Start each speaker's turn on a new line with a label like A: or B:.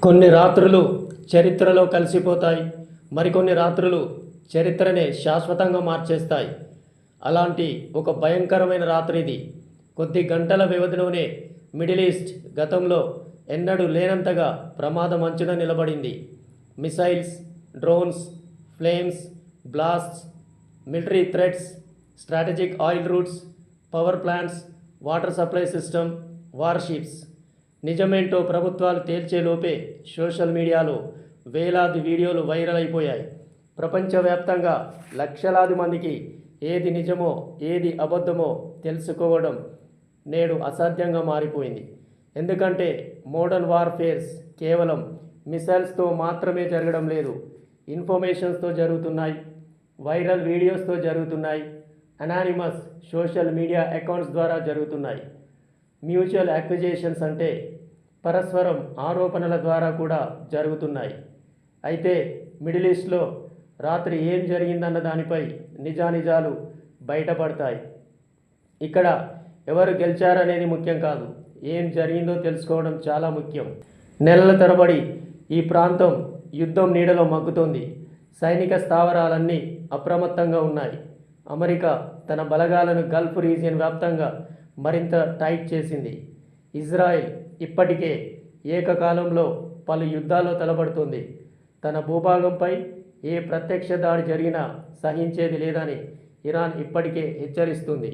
A: కొన్ని రాత్రులు చరిత్రలో కలిసిపోతాయి. మరికొన్ని రాత్రులు చరిత్రనే శాశ్వతంగా మార్చేస్తాయి. అలాంటి ఒక భయంకరమైన రాత్రి ఇది. కొద్ది గంటల వ్యవధిలోనే మిడిల్ ఈస్ట్ గతంలో ఎన్నడూ లేనంతగా ప్రమాదం అంచున నిలబడింది. Missiles, drones, flames, blasts, military threats, strategic oil routes, power plants, water supply system, warships. నిజమేంటో ప్రభుత్వాలు తేల్చేలోపే సోషల్ మీడియాలో వేలాది వీడియోలు వైరల్ అయిపోయాయి. ప్రపంచవ్యాప్తంగా లక్షలాది మందికి ఏది నిజమో ఏది అబద్ధమో తెలుసుకోవడం నేడు అసాధ్యంగా మారిపోయింది. ఎందుకంటే మోడర్న్ వార్ఫేర్స్ కేవలం మిసైల్స్తో మాత్రమే జరగడం లేదు. ఇన్ఫర్మేషన్స్తో జరుగుతున్నాయి, వైరల్ వీడియోస్తో జరుగుతున్నాయి, అనానిమస్ సోషల్ మీడియా అకౌంట్స్ ద్వారా జరుగుతున్నాయి. మ్యూచువల్ అక్విజేషన్స్ అంటే పరస్పరం ఆరోపణల ద్వారా కూడా జరుగుతున్నాయి. అయితే మిడిల్ ఈస్ట్లో రాత్రి ఏం జరిగిందన్న దానిపై నిజానిజాలు బయటపడతాయి. ఇక్కడ ఎవరు గెలిచారనేది ముఖ్యం కాదు, ఏం జరిగిందో తెలుసుకోవడం చాలా ముఖ్యం. నెలల తరబడి ఈ ప్రాంతం యుద్ధం నీడలో మగ్గుతోంది. సైనిక స్థావరాలన్నీ అప్రమత్తంగా ఉన్నాయి. అమెరికా తన బలగాలను గల్ఫ్ రీజియన్ వ్యాప్తంగా మరింత టైట్ చేసింది. ఇజ్రాయెల్ ఇప్పటికే ఏకకాలంలో పలు యుద్ధాల్లో తలపడుతుంది. తన భూభాగంపై ఏ ప్రత్యక్ష దాడి జరిగినా సహించేది లేదని ఇరాన్ ఇప్పటికే హెచ్చరిస్తుంది.